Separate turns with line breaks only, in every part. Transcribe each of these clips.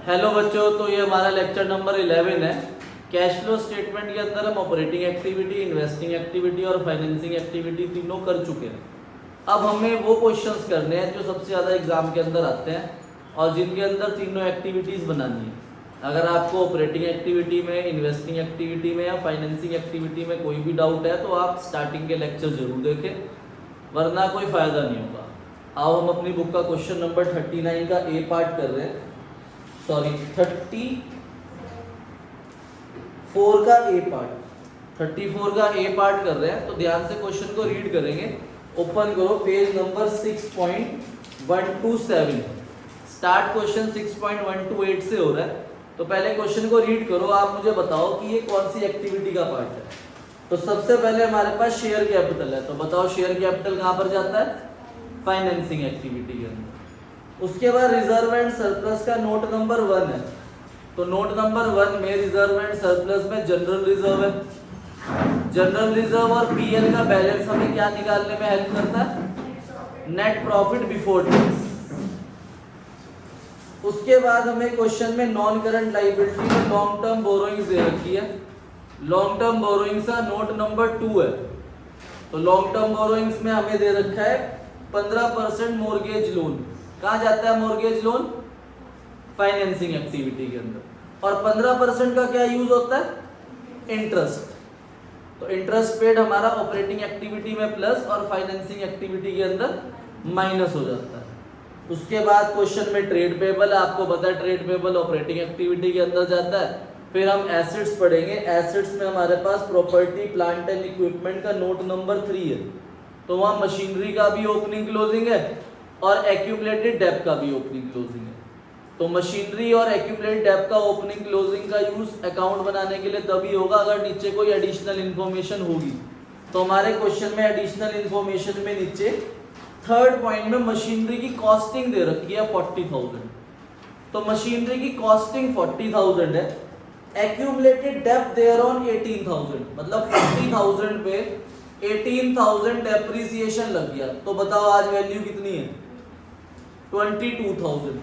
Hello बच्चों, तो ये हमारा लेक्चर नंबर 11 है। कैश फ्लो स्टेटमेंट के अंदर हम ऑपरेटिंग एक्टिविटी, इन्वेस्टिंग एक्टिविटी और फाइनेंसिंग एक्टिविटी तीनों कर चुके हैं। अब हमें वो क्वेश्चंस करने हैं जो सबसे ज़्यादा एग्जाम के अंदर आते हैं और जिनके अंदर तीनों एक्टिविटीज़ बनानी है। अगर आपको ऑपरेटिंग एक्टिविटी में, इन्वेस्टिंग एक्टिविटी में या फाइनेंसिंग एक्टिविटी में कोई भी डाउट है तो आप स्टार्टिंग के लेक्चर जरूर देखें, वरना कोई फ़ायदा नहीं होगा। अब हम अपनी बुक का क्वेश्चन नंबर 39 का ए पार्ट कर रहे हैं, सॉरी 34 का ए पार्ट, 34 का ए पार्ट कर रहे हैं। तो ध्यान से क्वेश्चन को रीड करेंगे। ओपन करो पेज नंबर 6.127। स्टार्ट क्वेश्चन 6.128 से हो रहा है। तो पहले क्वेश्चन को रीड करो, आप मुझे बताओ कि ये कौन सी एक्टिविटी का पार्ट है। तो सबसे पहले हमारे पास शेयर कैपिटल है, तो बताओ शेयर कैपिटल कहाँ पर जाता है? फाइनेंसिंग एक्टिविटी के अंदर। उसके बाद रिजर्व एंड सरप्लस का नोट नंबर 1 है। तो नोट नंबर 1 में रिजर्व एंड सरप्लस में जनरल रिजर्व है। जनरल रिजर्व और पीएल का बैलेंस हमें क्या निकालने में हेल्प करता है? Net profit before tax. उसके बाद हमें क्वेश्चन में नॉन करंट लायबिलिटी में लॉन्ग टर्म बोरोइंग्स दे रखी है। लॉन्ग टर्म बोरोइंग्स का नोट नंबर 2 है। तो लॉन्ग टर्म बोरोइंग्स में हमें दे रखा है 15% मोर्गेज लोन। कहाँ जाता है मोर्गेज लोन? फाइनेंसिंग एक्टिविटी के अंदर। और 15% का क्या यूज होता है? इंटरेस्ट। तो इंटरेस्ट पेड हमारा ऑपरेटिंग एक्टिविटी में प्लस और फाइनेंसिंग एक्टिविटी के अंदर माइनस हो जाता है। उसके बाद क्वेश्चन में ट्रेड पेबल, आपको पता है ट्रेड पेबल ऑपरेटिंग एक्टिविटी के अंदर जाता है। फिर हम एसेट्स पढ़ेंगे। एसेट्स में हमारे पास प्रॉपर्टी, प्लांट एंड इक्विपमेंट का नोट नंबर 3 है। तो वहाँ मशीनरी का भी ओपनिंग क्लोजिंग है और एक्यूमुलेटेड डेब्ट का भी ओपनिंग क्लोजिंग है। तो मशीनरी और एक्यूमुलेटेड डेब्ट का ओपनिंग क्लोजिंग का यूज अकाउंट बनाने के लिए तभी होगा अगर नीचे कोई एडिशनल इन्फॉर्मेशन होगी। तो हमारे क्वेश्चन में एडिशनल इन्फॉर्मेशन में नीचे थर्ड पॉइंट में मशीनरी की कॉस्टिंग दे रखी है 40,000। तो मशीनरी की कॉस्टिंग 40,000 है। एक्यूमुलेटेड डेब्ट देयर ऑन 18,000, मतलब 40,000 पे 18,000 डेप्रिसिएशन लग गया। तो बताओ आज वैल्यू कितनी है? 22,000।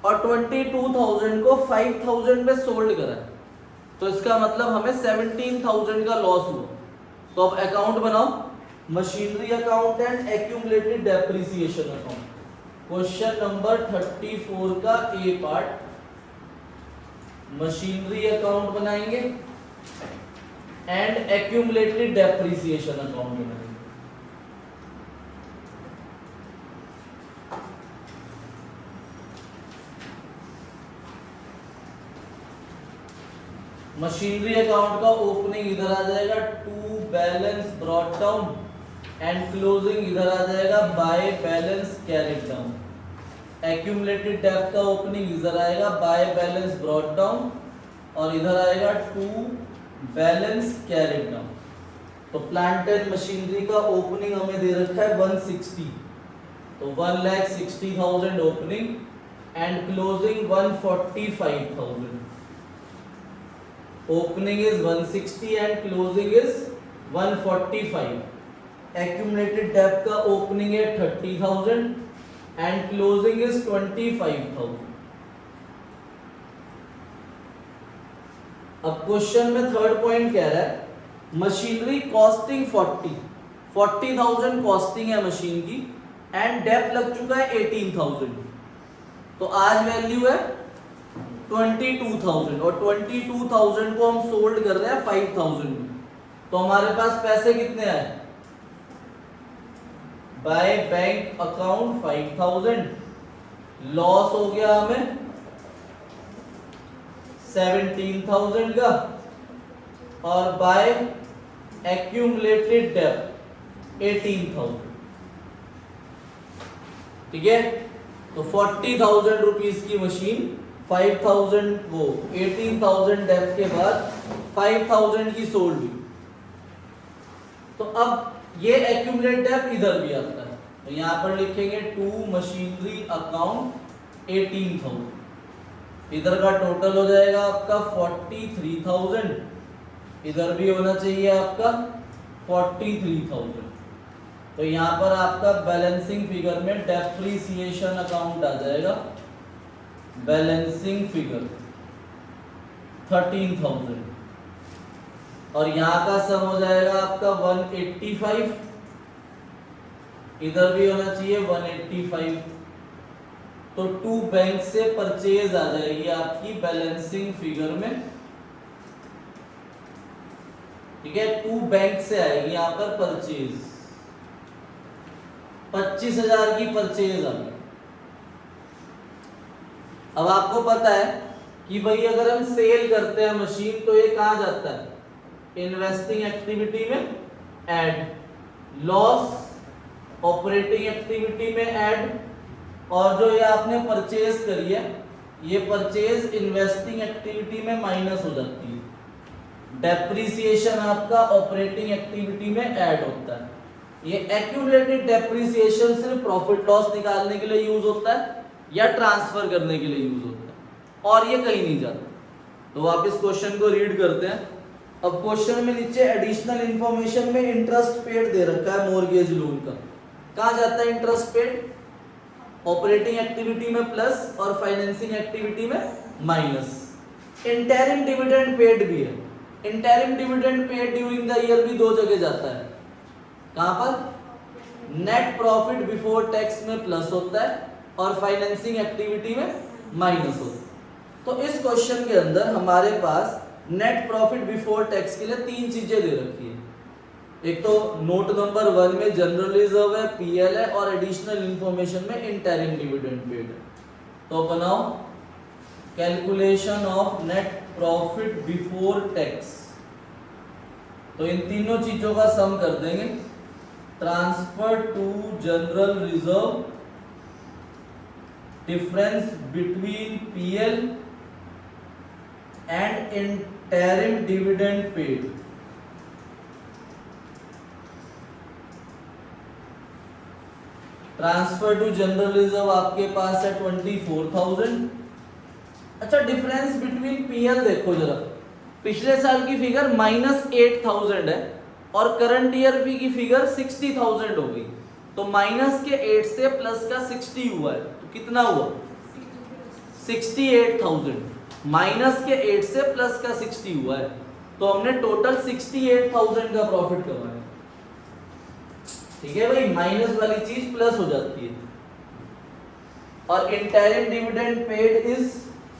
और 22,000 को 5,000 में सोल्ड करा है, तो इसका मतलब हमें 17,000 का लॉस हुआ। तो अब अकाउंट बनाओ, machinery account and accumulated depreciation account. Question number 34 का ए पार्ट, मशीनरी अकाउंट बनाएंगे एंड एक्यूमुलेटेड डेप्रिसिएशन अकाउंट बनाएंगे। मशीनरी अकाउंट का ओपनिंग इधर आ जाएगा, to balance brought down, and closing इधर आ जाएगा, by balance carried down. Accumulated डेब्ट का ओपनिंग इधर आएगा, बाय बैलेंस ब्रॉट डाउन, और इधर आएगा टू बैलेंस कैरिड डाउन। तो प्लांट एंड मशीनरी का ओपनिंग हमें दे रखा है 160। तो 1,60,000 opening and closing 145,000। Opening is 160 and closing is 145। Accumulated डेब्ट का ओपनिंग है 30,000 एंड क्लोजिंग इज 25,000। अब क्वेश्चन में थर्ड पॉइंट कह रहा है मशीनरी कॉस्टिंग 40,000 कॉस्टिंग है मशीन की, एंड डेप्ट लग चुका है 18,000। तो आज वैल्यू है 22,000 और 22,000 को हम सोल्ड कर रहे हैं 5,000 में। तो हमारे पास पैसे कितने आए? बाय बैंक अकाउंट 5,000, लॉस हो गया हमें 17,000 का, और बाय एक्यूमुलेटेड डेब्ट 18,000। ठीक है, तो 40,000 रुपीज की मशीन, 5,000 वो 18,000 डेब्ट के बाद 5,000 की सोल्ड हुई। तो अब ये एक्यूमुलेटेड डेब्ट इधर भी आता है, तो यहां पर लिखेंगे टू मशीनरी अकाउंट 18,000। इधर का टोटल हो जाएगा आपका 43,000, इधर भी होना चाहिए आपका 43,000। तो यहाँ पर आपका बैलेंसिंग फिगर में डेप्रिसिएशन अकाउंट आ जाएगा बैलेंसिंग फिगर 13,000 और यहां का सम हो जाएगा आपका 185, इधर भी होना चाहिए 185। तो 2 बैंक से परचेज आ जाएगी आपकी बैलेंसिंग फिगर में, ठीक है। 2 बैंक से आएगी यहां पर परचेज, 25,000 की परचेज आ गई। अब आपको पता है कि भाई अगर हम सेल करते हैं मशीन तो ये कहां जाता है, इन्वेस्टिंग एक्टिविटी में ऐड, लॉस ऑपरेटिंग एक्टिविटी में ऐड, और जो ये आपने परचेज करी है ये परचेज इन्वेस्टिंग एक्टिविटी में माइनस हो जाती है। डेप्रिसिएशन आपका ऑपरेटिंग एक्टिविटी में ऐड होता है। ये एक्यूमुलेटेड डेप्रिसिएशन सिर्फ प्रॉफिट लॉस निकालने के लिए यूज होता है या ट्रांसफर करने के लिए यूज होता है, और ये कहीं नहीं जाता। तो वापस क्वेश्चन को रीड करते हैं। अब क्वेश्चन में नीचे एडिशनल इंफॉर्मेशन में इंटरेस्ट पेड दे रखा है मॉर्गेज लोन का, कहां जाता है इंटरेस्ट पेड, ऑपरेटिंग एक्टिविटी में प्लस और फाइनेंसिंग एक्टिविटी में माइनस। इंटरिम डिविडेंड पेड भी है, interim dividend paid during the year भी 2 जगह जाता है, कहां पर, नेट प्रॉफिट बिफोर टैक्स में प्लस होता है और फाइनेंसिंग एक्टिविटी में माइनस होता है। तो इस क्वेश्चन के अंदर हमारे पास नेट प्रॉफिट बिफोर टैक्स के लिए 3 चीजें दे रखी है। एक तो नोट नंबर 1 में जनरल रिजर्व है, पीएल है, और एडिशनल इंफॉर्मेशन में इंटरिम डिविडेंड पेड है। तो बनाओ calculation of net profit before tax. तो इन तीनों चीजों का सम कर देंगे, transfer to general reserve, difference between PL and interim dividend paid. Transfer to general reserve आपके पास है 24,000। अच्छा, डिफरेंस बिटवीन पीएल देखो जरा, पिछले साल की फिगर -8,000 है और करंट ईयर की फिगर 60,000 हो गई। तो माइनस के 8 से प्लस का 60 हुआ है, तो कितना हुआ 68,000। माइनस के 8 से प्लस का 60 हुआ है, तो हमने टोटल 68,000 का प्रॉफिट कमाया। ठीक है भाई, माइनस वाली चीज प्लस हो जाती है। और इंटरिम डिविडेंड पेड इज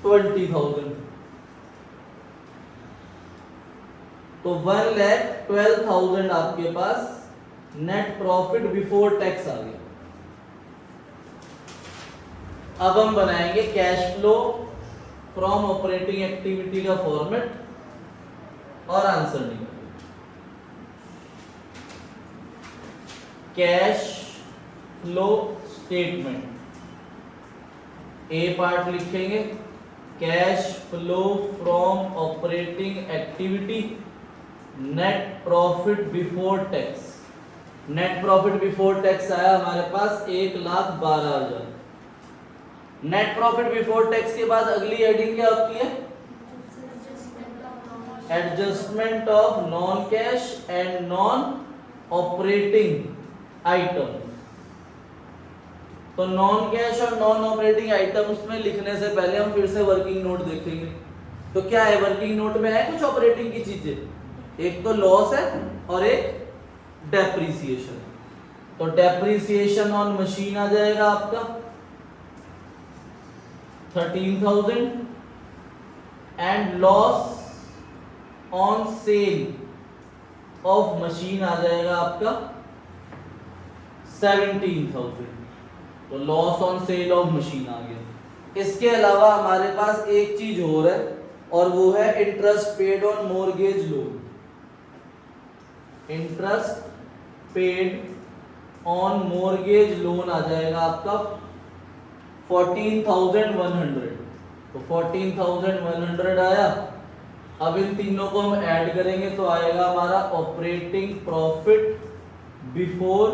20,000, तो 1,12,000 आपके पास नेट प्रॉफिट बिफोर टैक्स आ गया। अब हम बनाएंगे cash flow from operating activity का फॉर्मेट और आंसर निकालेंगे। कैश फ्लो स्टेटमेंट, ए पार्ट लिखेंगे cash flow from operating activity, net profit before tax. Net profit before tax आया हमारे पास 1,12,000। नेट प्रॉफिट बिफोर टैक्स के बाद अगली हेडिंग क्या होती है, adjustment of non cash and non operating item. तो नॉन कैश और नॉन ऑपरेटिंग आइटम्स में लिखने से पहले हम फिर से वर्किंग नोट देखेंगे। तो क्या है वर्किंग नोट में, है कुछ ऑपरेटिंग की चीजें, एक तो लॉस है और एक डेप्रिसिएशन। तो डेप्रिसिएशन ऑन मशीन आ जाएगा आपका 13,000 and loss on sale of machine आ जाएगा आपका 17,000। तो loss on sale of machine आ गया। इसके अलावा हमारे पास एक चीज और है और वो है interest paid on mortgage loan. Interest paid on mortgage loan आ जाएगा आपका 14,100। तो 14,100 आया। अब इन तीनों को हम ऐड करेंगे तो आएगा हमारा operating profit before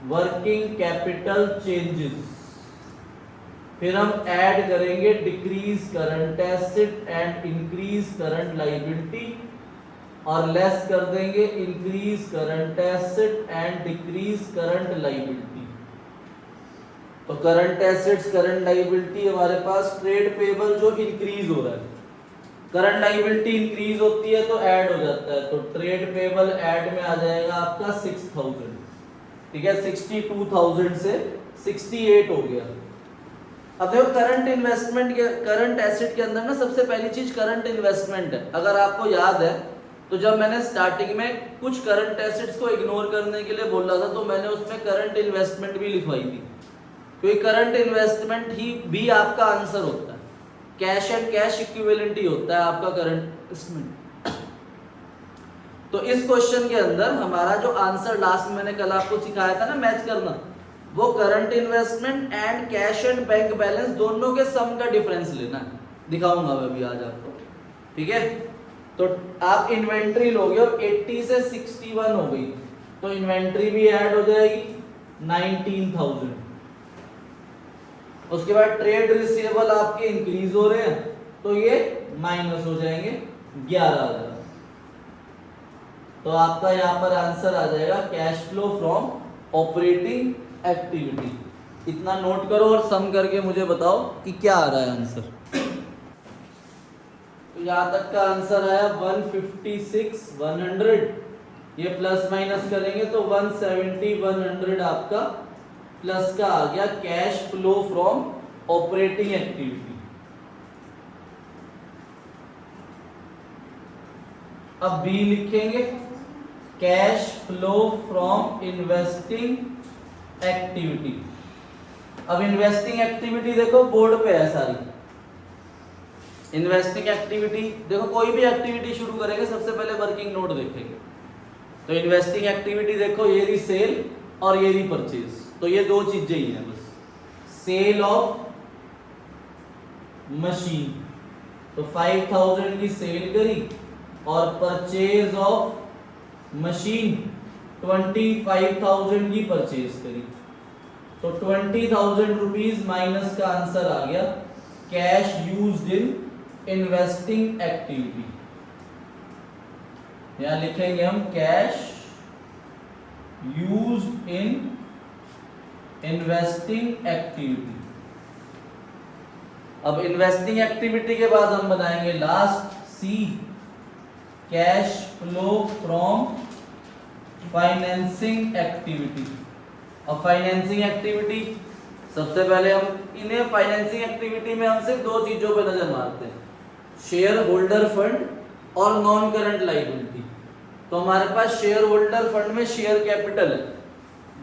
working capital changes. फिर हम ऐड करेंगे decrease current asset and increase current liability और लेस कर देंगे increase current asset and decrease current liability. तो करंट एसेट्स करंट लाइबिलिटी हमारे पास ट्रेड पेबल जो इंक्रीज हो रहा है, करंट लाइबिलिटी इंक्रीज होती है तो ऐड हो जाता है, तो ट्रेड पेबल ऐड में आ जाएगा आपका 6000, ठीक है, 62,000 से 68 हो गया। अब देखो करंट इन्वेस्टमेंट के करंट एसेट के अंदर ना सबसे पहली चीज करंट इन्वेस्टमेंट है। अगर आपको याद है तो जब मैंने स्टार्टिंग में कुछ करंट एसेट्स को इग्नोर करने के लिए बोला था तो मैंने उसमें करंट इन्वेस्टमेंट भी लिखवाई थी, क्योंकि करंट इन्वेस्टमेंट ही भी आपका आंसर होता है, कैश एंड कैश इक्विवेलेंट ही होता है आपका करंट इन्वेस्टमेंट। तो इस क्वेश्चन के अंदर हमारा जो आंसर लास्ट में मैंने कल आपको सिखाया था ना मैच करना, वो current investment and cash and bank balance दोनों के सम का डिफरेंस लेना है, दिखाऊंगा मैं अभी आज आपको, ठीक है। तो आप इन्वेंट्री लोगे, अब 80 से 61 हो गई तो इन्वेंट्री भी ऐड हो जाएगी 19,000। उसके बाद ट्रेड रिसीवेबल आपके इंक्रीज हो रहे हैं तो ये माइनस हो जाएंगे 11,000। तो आपका यहां पर आंसर आ जाएगा cash flow from operating activity. इतना नोट करो और सम करके मुझे बताओ कि क्या आ रहा है आंसर। तो यहां तक का आंसर आया 156 100, ये प्लस माइनस करेंगे तो 170 100 आपका प्लस का आ गया cash flow from operating activity. अब बी लिखेंगे cash flow from investing activity. अब इन्वेस्टिंग एक्टिविटी देखो बोर्ड पे है सारी। इन्वेस्टिंग एक्टिविटी देखो, कोई भी एक्टिविटी शुरू करेंगे सबसे पहले वर्किंग नोट देखेंगे। तो इन्वेस्टिंग एक्टिविटी देखो, ये रही सेल और ये रही परचेज, तो ये दो चीजें ही हैं बस। सेल ऑफ मशीन तो 5,000 की सेल करी और परचेज ऑफ मशीन 25,000 की परचेज करी, तो 20,000 रुपीज माइनस का आंसर आ गया cash used in investing activity. यहां लिखेंगे हम cash used in investing activity. अब इन्वेस्टिंग एक्टिविटी के बाद हम बनाएंगे last C cash flow from financing activity. अब फाइनेंसिंग एक्टिविटी सबसे पहले हम इन्हें फाइनेंसिंग एक्टिविटी में हम सिर्फ दो चीजों पे नजर मारते हैं, शेयर होल्डर फंड और नॉन करंट लायबिलिटी। तो हमारे पास शेयर होल्डर फंड में शेयर कैपिटल है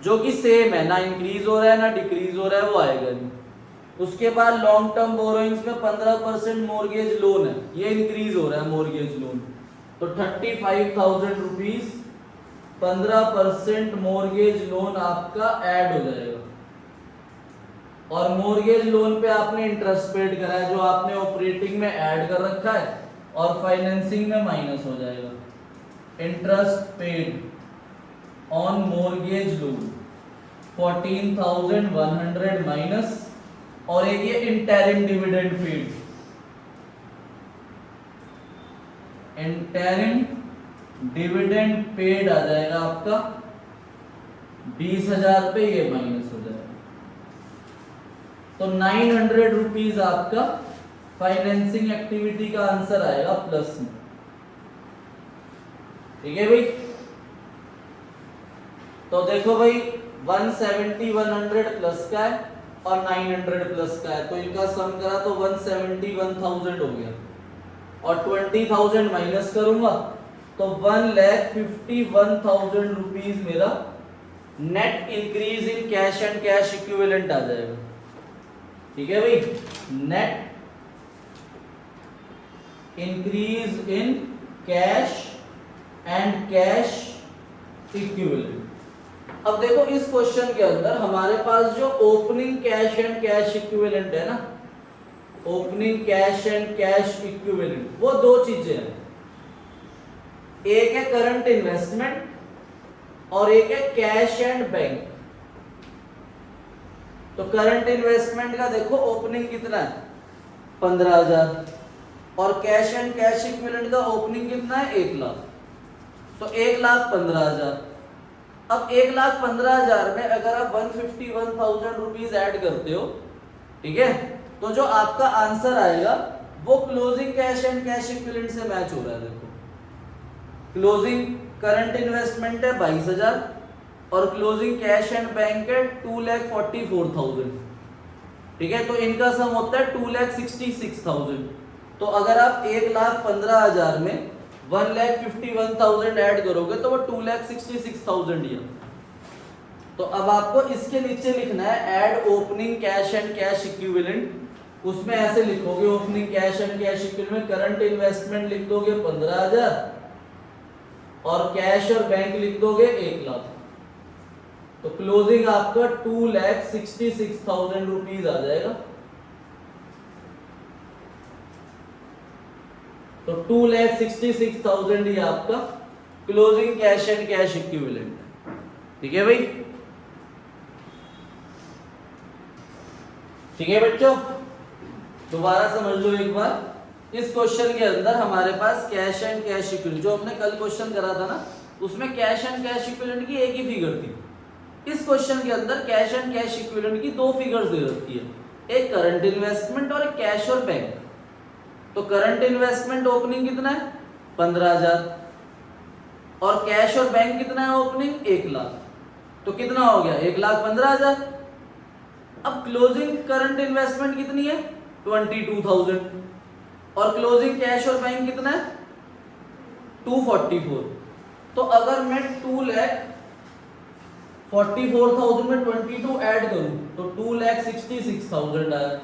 जो कि सेम है, ना इंक्रीज हो रहा है ना डिक्रीज हो रहा है, वो आएगा नहीं। उसके बाद लॉन्ग टर्म बोरोइंग्स में 15% मॉर्गेज लोन है, ये इंक्रीज हो रहा है मॉर्गेज लोन, तो 35,000 रुपीज 15% मॉर्गेज लोन आपका ऐड हो जाएगा। और मॉर्गेज लोन पे आपने इंटरेस्ट पेड करा है जो आपने ऑपरेटिंग में ऐड कर रखा है और फाइनेंसिंग में माइनस हो जाएगा। Interest paid on mortgage loan 14,100 minus, और एक ये interim dividend paid, interim dividend paid आ जाएगा आपका 20,000 पे, ये माइनस हो जाएगा। तो 900 रुपीज आपका फाइनेंसिंग एक्टिविटी का आंसर आएगा प्लस में, ठीक है भाई। तो देखो भाई 170 100 प्लस का है और 900 प्लस का है, तो इनका सम करा तो 171,000 हो गया, और 20,000 माइनस करूंगा तो 1,51,000 रुपीज मेरा net increase in cash and cash equivalent आ जाएगा, ठीक है भाई। Net increase in cash and cash equivalent. अब देखो इस क्वेश्चन के अंदर हमारे पास जो opening cash and cash equivalent है ना, opening cash and cash equivalent, वो दो चीजें हैं, एक है करंट इन्वेस्टमेंट और एक है कैश एंड बैंक। तो करंट इन्वेस्टमेंट का देखो ओपनिंग कितना है 15,000 और कैश एंड कैश इक्विवेलेंट का ओपनिंग कितना है 1 लाख, तो 1,15,000। अब 1,15,000 में अगर आप 151,000 रुपीज ऐड करते हो, ठीक है, तो जो आपका आंसर आएगा वो closing cash and cash equivalent से मैच हो रहा है। देखो क्लोजिंग करंट इन्वेस्टमेंट है 22,000 और क्लोजिंग कैश एंड बैंक है 2,44,000, ठीक है, तो इनका सम होता है 2,66,000। तो अगर आप 1,15,000 में 1,51,000 ऐड करोगे तो वो 2,66,000 ही है। तो अब आपको इसके नीचे लिखना है add opening cash and cash equivalent. उसमें ऐसे लिखोगे opening cash and cash equivalent में करंट इन्वेस्टमेंट लिख दोगे 15,000 और कैश और बैंक लिख दोगे 1,00,000। तो क्लोजिंग आपका 2,66,000 रुपीज आ जाएगा। तो 2,66,000 ही आपका closing cash and cash equivalent है। ठीक है भाई, ठीक है बच्चों, दोबारा समझ लो एक बार। इस क्वेश्चन के अंदर हमारे पास कैश एंड कैश इक्विवेलेंट, जो हमने कल क्वेश्चन करा था ना, उसमें कैश एंड कैश इक्विवेलेंट की एक ही फिगर थी। इस क्वेश्चन के अंदर कैश एंड कैश इक्विवेलेंट की दो फिगर्स दे रखी है, एक करंट इन्वेस्टमेंट और एक कैश और बैंक। तो करंट इन्वेस्टमेंट ओपनिंग कितना है 15,000 और कैश और बैंक कितना है ओपनिंग 1,00,000। तो कितना हो गया 1,15,000। अब क्लोजिंग करंट इन्वेस्टमेंट कितनी है 22,000 और क्लोजिंग कैश और बैंक कितना है 244। तो अगर मैं 2,44,000 में 22 ऐड करूं तो 2,66,000 आया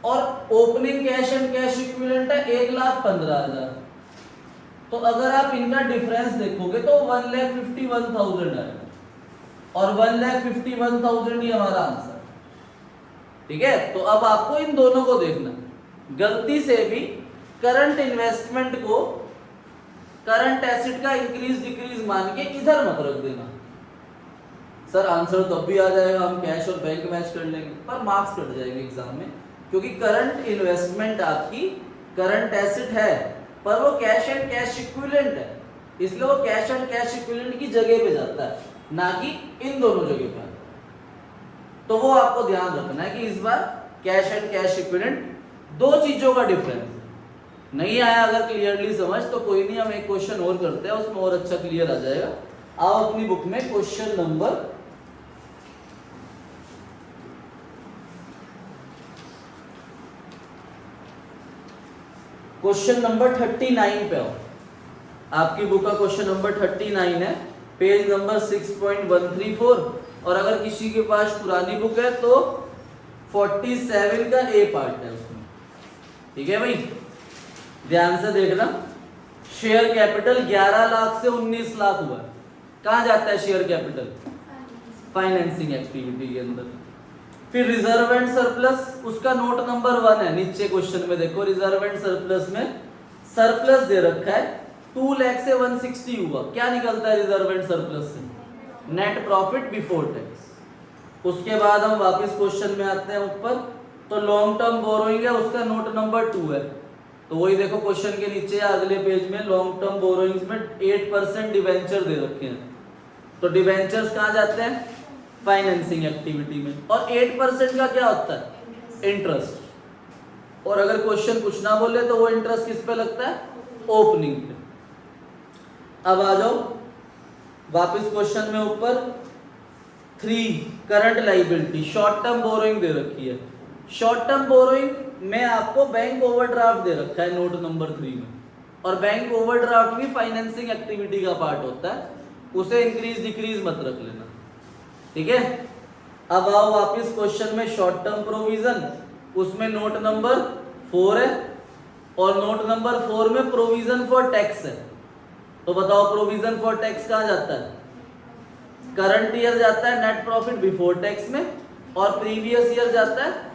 और opening cash and cash equivalent है 1,15,000। तो अगर आप इनका डिफरेंस देखोगे तो 1,51,000 आएगा और 1,51,000 ही हमारा आंसर। ठीक है, तो अब आपको इन दोनों को देखना, गलती से भी करंट इन्वेस्टमेंट को करंट एसेट का इंक्रीज डिक्रीज मान के इधर मत रख देना। सर आंसर तब भी आ जाएगा, हम कैश और बैंक मैच कर लेंगे, पर मार्क्स कट जाएंगे एग्जाम में, क्योंकि करंट इन्वेस्टमेंट आपकी करंट एसेट है पर वो कैश एंड कैश इक्विवेलेंट है, इसलिए वो कैश एंड कैश इक्विवेलेंट की जगह पे जाता है, ना कि इन दोनों जगह पर। तो वो आपको ध्यान रखना है कि इस बार कैश एंड कैश इक्विवेलेंट दो चीजों का डिफरेंस। नहीं आया अगर क्लियरली समझ तो कोई नहीं, हम एक क्वेश्चन और करते हैं, उसमें और अच्छा क्लियर आ जाएगा। आओ अपनी बुक में क्वेश्चन नंबर 39 पे आओ। आपकी बुक का क्वेश्चन नंबर 39 है, पेज नंबर 6.134। और अगर किसी के पास पुरानी बुक है तो 47 का ए पार्ट है उसमें। ठीक है भाई, ध्यान से देखना। शेयर कैपिटल 11 लाख से 19 लाख हुआ, कहां जाता है शेयर कैपिटल फाइनेंसिंग एक्टिविटी के अंदर। फिर रिजर्व एंड सरप्लस, उसका नोट नंबर 1 है नीचे क्वेश्चन में, देखो रिजर्व एंड सरप्लस में सरप्लस दे रखा है 2 लाख से 160 हुआ। क्या निकलता है रिजर्व एंड सरप्लस से नेट प्रॉफिट बिफोर टैक्स। उसके बाद हम वापस क्वेश्चन में आते हैं ऊपर, तो लॉन्ग टर्म बोरोइंग है, उसका नोट नंबर 2 है। तो वही देखो क्वेश्चन के नीचे अगले पेज में लॉन्ग टर्म बोरोइंग्स में 8% डिवेंचर दे रखे हैं। तो डिवेंचर्स कहां जाते हैं फाइनेंसिंग एक्टिविटी में, और 8% का क्या होता है इंटरेस्ट। और अगर क्वेश्चन कुछ ना बोले तो वो इंटरेस्ट किस पे लगता है ओपनिंग पे। अब आ जाओ वापस क्वेश्चन में ऊपर 3 current liability, short term borrowing दे रखी है। शॉर्ट टर्म बोरोइंग में आपको बैंक ओवरड्राफ्ट दे रखा है नोट नंबर 3 में, और बैंक ओवरड्राफ्ट भी फाइनेंसिंग एक्टिविटी का पार्ट होता है, उसे इंक्रीज डिक्रीज मत रख लेना। ठीक है, अब आओ वापस क्वेश्चन में शॉर्ट टर्म प्रोविजन, उसमें नोट नंबर 4 है और नोट नंबर 4 में प्रोविजन फॉर टैक्स है। तो बताओ प्रोविजन फॉर टैक्स कहां जाता है करंट ईयर जाता है नेट प्रॉफिट बिफोर टैक्स में, और प्रीवियस ईयर जाता है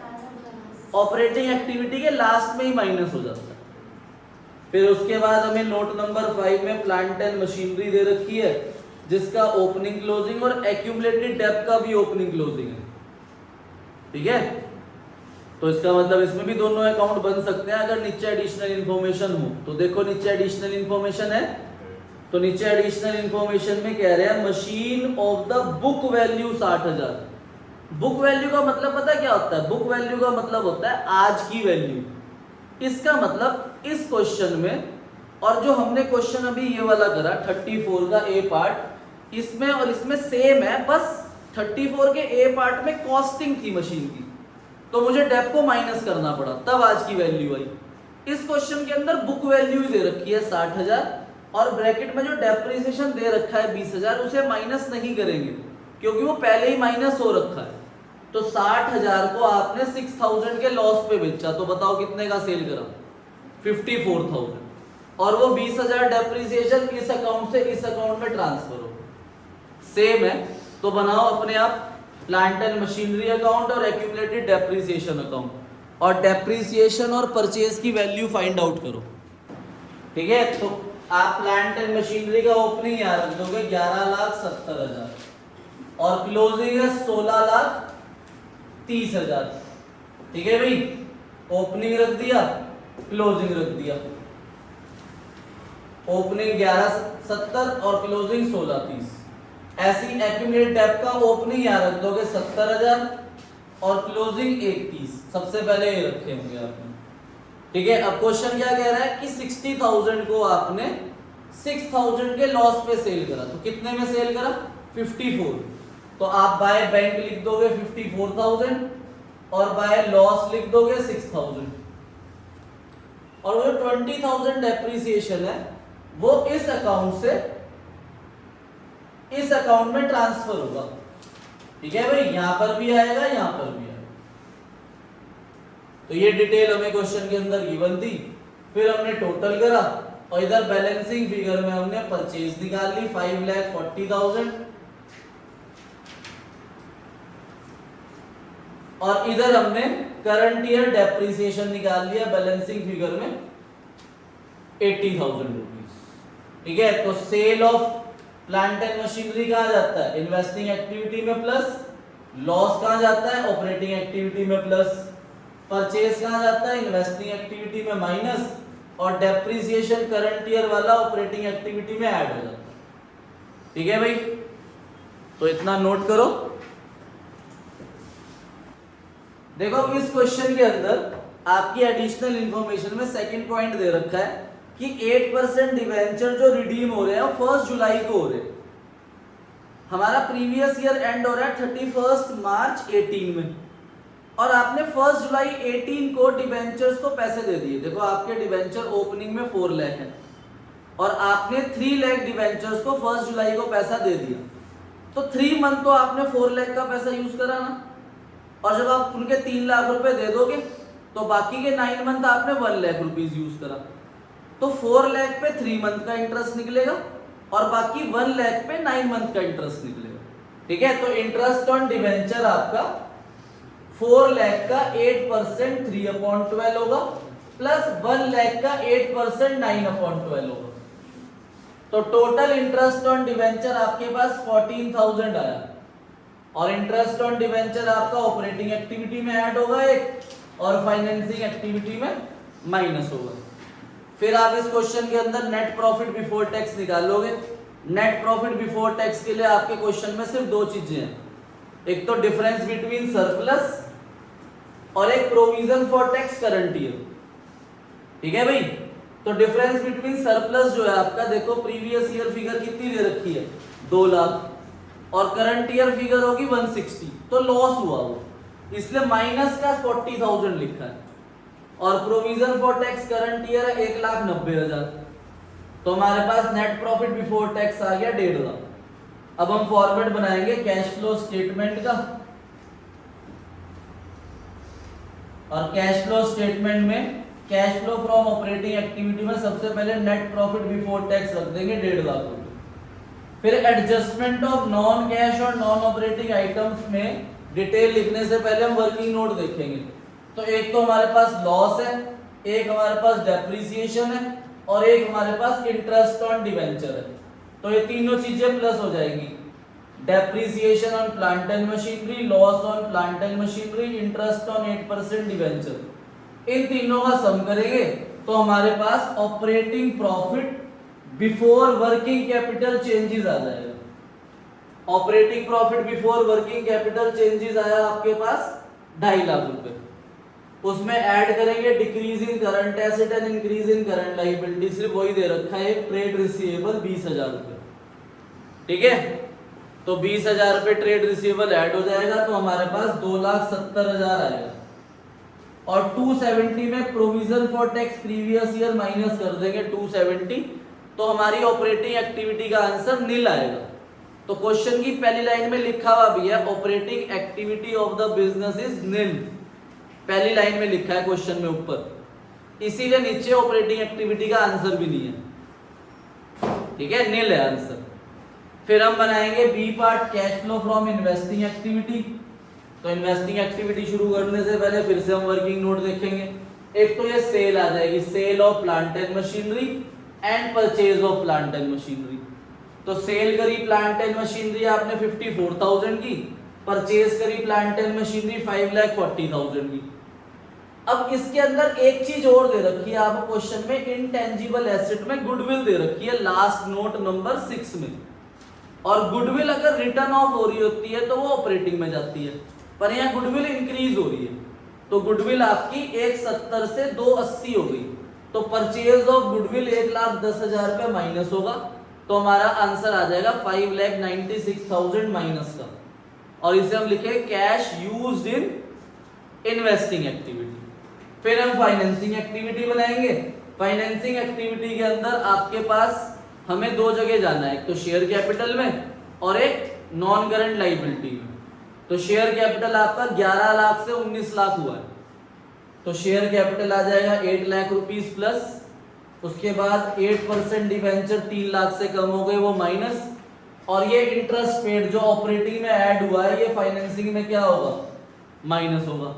ऑपरेटिंग एक्टिविटी के लास्ट में ही माइनस हो जाता है। फिर उसके बाद हमें नोट नंबर 5 में प्लांट एंड मशीनरी दे रखी है, जिसका ओपनिंग क्लोजिंग और एक्यूमुलेटेड डेब्ट का भी ओपनिंग क्लोजिंग है। ठीक है, तो इसका मतलब इसमें भी दोनों अकाउंट बन सकते हैं अगर नीचे एडिशनल इंफॉर्मेशन हो। तो देखो नीचे एडिशनल इंफॉर्मेशन है तो नीचे एडिशनल इंफॉर्मेशन में कह रहे हैं machine of the book value 60,000। Book value का मतलब पता क्या होता है? बुक वैल्यू का मतलब होता है आज की वैल्यू। इसका मतलब इस क्वेश्चन में, और जो हमने क्वेश्चन अभी ये वाला करा 34 का ए पार्ट, इसमें और इसमें सेम है, बस 34 के ए पार्ट में कॉस्टिंग थी मशीन की, तो मुझे डेप को माइनस करना पड़ा, तब आज की वैल्यू आई। इस क्वेश्चन के अंदर बुक वैल्यू दे रखी है 60,000 और ब्रैकेट में जो डेप्रिसिएशन दे रखा है 20,000, उसे माइनस नहीं करेंगे क्योंकि वो पहले ही माइनस हो रखा है। तो 60,000 को आपने 6,000 के लॉस पे बेचा, तो बताओ कितने का सेल करा? 54,000। और वो 20,000 डेप्रिसिएशन इस अकाउंट से इस अकाउंट में ट्रांसफर हो, सेम है। तो बनाओ अपने आप प्लांट एंड मशीनरी अकाउंट और एक्यूमुलेटेड डेप्रिसिएशन अकाउंट, और डेप्रिसिएशन और परचेज की वैल्यू फाइंड आउट करो। ठीक है, तो आप प्लांट एंड मशीनरी का ओपनिंग याद रख दोगे 11,70,000 और क्लोजिंग है 16,30,000। ठीक है भाई, ओपनिंग रख दिया, क्लोजिंग रख दिया। ओपनिंग 11,70 और क्लोजिंग 16,30। ऐसी एक्यूमुलेटेड डेट का ओपनिंग याद रख दोगे 70,000 और क्लोजिंग 31। सबसे पहले ये रखे होंगे आपने। ठीक है, अब क्वेश्चन क्या कह रहा है कि 60,000 को आपने 6,000 के लॉस पे सेल करा, तो कितने में सेल करा? 54। तो आप बाय बैंक लिख दोगे 54,000 और बाय लॉस लिख दोगे 6,000, और वो 20,000 डेप्रिसिएशन है वो इस अकाउंट से इस अकाउंट में ट्रांसफर होगा। ठीक है भाई, यहां पर भी आएगा, यहां पर भी आएगा। तो ये डिटेल हमें क्वेश्चन के अंदर गिवन थी। फिर हमने टोटल करा और इधर बैलेंसिंग फिगर में हमने परचेज निकाल ली 5,40,000, और इधर हमने करंट ईयर डेप्रिसिएशन निकाल लिया बैलेंसिंग फिगर में 80,000 रुपीज। ठीक है, तो sale of plant and machinery कहां जाता है? इन्वेस्टिंग एक्टिविटी में प्लस। लॉस कहां जाता है? ऑपरेटिंग एक्टिविटी में प्लस। परचेज कहां जाता है? इन्वेस्टिंग एक्टिविटी में माइनस। और डेप्रिसिएशन करंट ईयर वाला ऑपरेटिंग एक्टिविटी में ऐड हो जाता है। ठीक है भाई, तो इतना नोट करो। देखो इस क्वेश्चन के अंदर आपकी एडिशनल इंफॉर्मेशन में सेकंड पॉइंट दे रखा है कि 8% डिवेंचर जो रिडीम हो रहे हैं 1 जुलाई को हो रहे हैं। हमारा प्रीवियस ईयर एंड हो रहा है 31 मार्च 18 में, और आपने 1 जुलाई 18 को डिवेंचर्स को पैसे दे दिए। देखो आपके डिवेंचर ओपनिंग में 4 लाख है और आपने 3 लाख डिवेंचर्स को 1 जुलाई को पैसा दे दिया, तो 3 मंथ तो आपने 4 लाख का पैसा यूज करा ना, और जब आप उनके 3 लाख रुपए दे दोगे तो बाकी के 9 मंथ आपने 1 लाख रुपीज यूज करा, तो 4 लाख पे 3 मंथ का इंटरेस्ट निकलेगा और बाकी 1 लाख पे 9 मंथ का इंटरेस्ट निकलेगा। ठीक है, तो इंटरेस्ट ऑन डिवेंचर आपका 4 लाख का 8% 3/12 होगा प्लस 1 लाख का 8% 9/12 होगा। तो टोटल इंटरेस्ट ऑन डिवेंचर आपके पास 14,000 आया, और इंटरेस्ट ऑन डिवेंचर आपका ऑपरेटिंग एक्टिविटी में ऐड होगा एक, और फाइनेंसिंग एक्टिविटी में माइनस होगा। फिर आप इस क्वेश्चन के अंदर नेट प्रॉफिट बिफोर टैक्स निकालोगे। नेट प्रॉफिट बिफोर टैक्स के लिए आपके क्वेश्चन में सिर्फ 2 चीजें हैं, एक तो डिफरेंस बिटवीन सरप्लस और एक provision for tax current year. ठीक है भाई, तो डिफरेंस बिटवीन सरप्लस जो है आपका, देखो प्रीवियस ईयर फिगर कितनी दे रखी है 2 लाख, और करंट ईयर फिगर होगी 160, तो लॉस हुआ वो, इसलिए माइनस का 40,000 लिखा है, और provision for tax current year है 1,90,000, तो हमारे पास नेट प्रॉफिट बिफोर टैक्स आ गया 1.5 लाख। अब हम फॉर्मेट बनाएंगे कैश फ्लो स्टेटमेंट का, और कैश फ्लो स्टेटमेंट में cash flow from operating activity में सबसे पहले नेट प्रॉफिट बिफोर टैक्स रख देंगे 1.5 लाख रुपए। फिर एडजस्टमेंट ऑफ नॉन कैश और नॉन ऑपरेटिंग आइटम्स में डिटेल लिखने से पहले हम वर्किंग नोट देखेंगे। तो एक तो हमारे पास लॉस है, एक हमारे पास डेप्रिसिएशन है, और एक हमारे पास इंटरेस्ट ऑन डिवेंचर है। तो ये तीनों चीजें प्लस हो जाएंगी, depreciation on plant and machinery, loss on plant and machinery, interest on 8% debenture. इन तीनों का सम करेंगे तो हमारे पास operating profit before working capital changes आ जाएगा। Operating profit before working capital changes आया आपके पास 2.5 लाख रुपए, उसमें ऐड करेंगे decrease in current asset and increase in current liability, सिर्फ वही दे रखा है ट्रेड रिसीवेबल 20,000 रुपए, ठीक है। तो 20,000 रुपए ट्रेड रिसीवेबल ऐड हो जाएगा तो हमारे पास 2,70,000 आएगा। और 270 में provision for tax previous year minus कर देंगे 270, तो हमारी ऑपरेटिंग एक्टिविटी का आंसर नील आएगा। तो क्वेश्चन की पहली लाइन में लिखा हुआ भी है operating activity of the business is nil, पहली लाइन में लिखा है क्वेश्चन में ऊपर, इसीलिए नीचे ऑपरेटिंग एक्टिविटी का आंसर भी नहीं है, ठीक है, नील है आंसर। फिर हम बनाएंगे B part cash flow from investing activity. तो इन्वेस्टिंग एक्टिविटी शुरू करने से पहले फिर से हम वर्किंग नोट देखेंगे। एक तो ये सेल आ जाएगी, sale of plant and machinery and purchase of plant and machinery. तो सेल करी प्लांट एंड मशीनरी आपने 54,000 की, परचेज करी प्लांट एंड मशीनरी 5,40,000 की। अब इसके अंदर एक चीज और दे रखी है आपको क्वेश्चन में, इनटेंजिबल एसेट में गुडविल दे रखी है लास्ट नोट नंबर 6 में, और गुडविल अगर रिटर्न ऑफ हो रही होती है तो वो ऑपरेटिंग में जाती है, पर यहाँ गुडविल इंक्रीज हो रही है, तो गुडविल आपकी 170 से 280 हो गई, तो परचेज ऑफ गुडविल 1,10,000 रुपए माइनस होगा, तो हमारा आंसर आ जाएगा 5,96,000 माइनस का, और इसे हम लिखे cash used in investing activity. फिर हम फाइनेंसिंग एक्टिविटी बनाएंगे। फाइनेंसिंग एक्टिविटी के अंदर आपके पास हमें दो जगह जाना है, एक तो शेयर कैपिटल में और एक नॉन करंट लायबिलिटी में। तो शेयर कैपिटल आपका 11 लाख से 19 लाख हुआ है, तो शेयर कैपिटल आ जाएगा 8 लाख रुपीस प्लस, उसके बाद 8% डिवेंचर 3 लाख से कम हो गए वो माइनस, और ये इंटरेस्ट पेड जो ऑपरेटिंग में ऐड हुआ है ये फाइनेंसिंग में क्या होगा, माइनस होगा।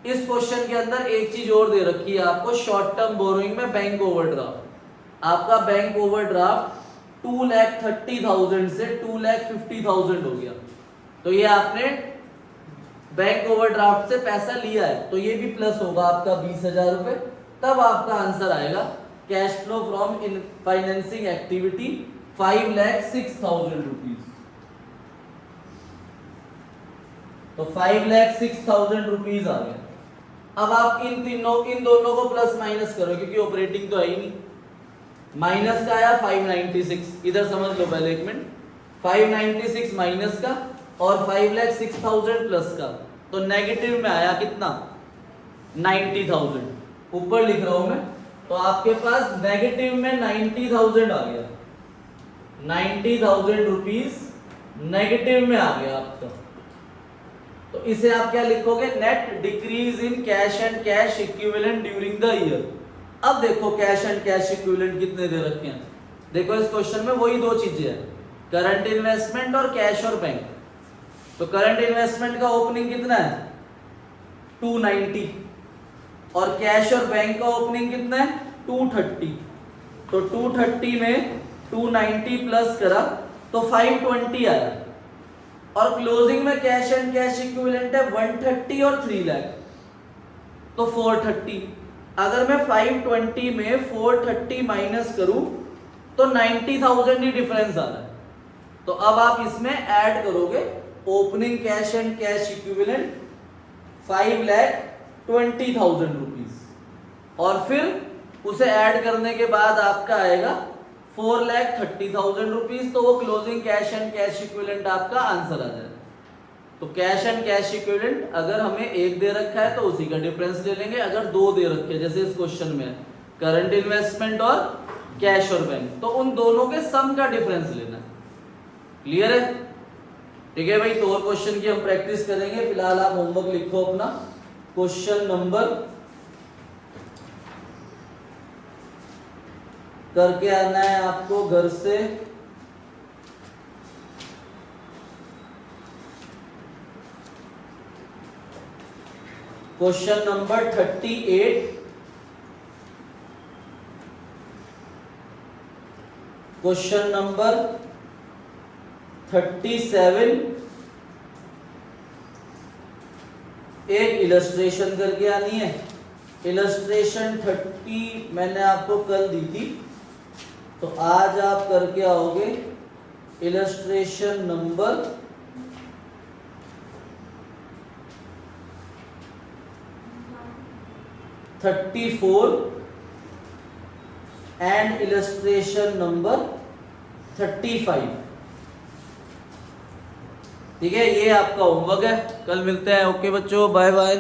इस क्वेश्चन के अंदर एक चीज और दे रखी है आपको, शॉर्ट टर्म बोरोइंग में बैंक ओवरड्राफ्ट। आपका बैंक ओवरड्राफ्ट 2,30,000 से 2,50,000 हो गया, तो ये आपने बैंक ओवरड्राफ्ट से पैसा लिया है, तो ये भी प्लस होगा आपका 20,000 रुपए, तब आपका आंसर आएगा cash flow from in financing activity 5,06,000 rupees. तो 5,06,000 रुपीज आ गया। अब आप इन दोनों को प्लस माइनस करो, क्योंकि ऑपरेटिंग तो है ही नहीं। माइनस का आया 596, इधर समझ लो पहले एक मिनट, 596 माइनस का और 5,06,000 प्लस का, तो नेगेटिव में आया कितना, 90,000, ऊपर लिख रहा हूं मैं, तो आपके पास नेगेटिव में 90,000 आ गया, 90,000 रुपीज नेगेटिव में आ गया आपका। तो इसे आप क्या लिखोगे, net decrease in cash and cash equivalent during the year. अब देखो कैश एंड कैश इक्विवेलेंट कितने दे रखे हैं, देखो इस क्वेश्चन में वही दो चीजें हैं, करंट इन्वेस्टमेंट और कैश और बैंक। तो करंट इन्वेस्टमेंट का ओपनिंग कितना है 290, और कैश और बैंक का ओपनिंग कितना है 230। तो 230 में 290 प्लस करा तो 520 आया, और क्लोजिंग में कैश एंड कैश इक्विवेलेंट है 130 और 3 लाख, तो 430। अगर मैं 520 में 430 माइनस करूं तो 90,000 ही डिफरेंस आ रहा है। तो अब आप इसमें ऐड करोगे opening cash and cash equivalent 5,20,000 rupees, और फिर उसे ऐड करने के बाद आपका आएगा 4,30,000 रुपीज, तो वो closing cash and cash equivalent आपका आंसर आ जाएगा। तो कैश एंड कैश इक्विवेलेंट अगर हमें एक दे रखा है तो उसी का डिफरेंस ले लेंगे, अगर दो दे रखे जैसे इस क्वेश्चन में करंट इन्वेस्टमेंट और कैश और बैंक, तो उन दोनों के सम का डिफरेंस लेना है। क्लियर है, ठीक है भाई। तो और क्वेश्चन की हम प्रैक्टिस करेंगे, फिलहाल आप होमवर्क लिखो अपना। क्वेश्चन नंबर करके आना है आपको घर से, क्वेश्चन नंबर 38, क्वेश्चन नंबर 37, एक इलस्ट्रेशन करके आनी है। इलस्ट्रेशन 30 मैंने आपको कल दी थी, तो आज आप करके आओगे illustration number 34 and illustration number 35। ठीक है, ये आपका होमवर्क है। कल मिलते हैं। ओके बच्चों, बाय बाय।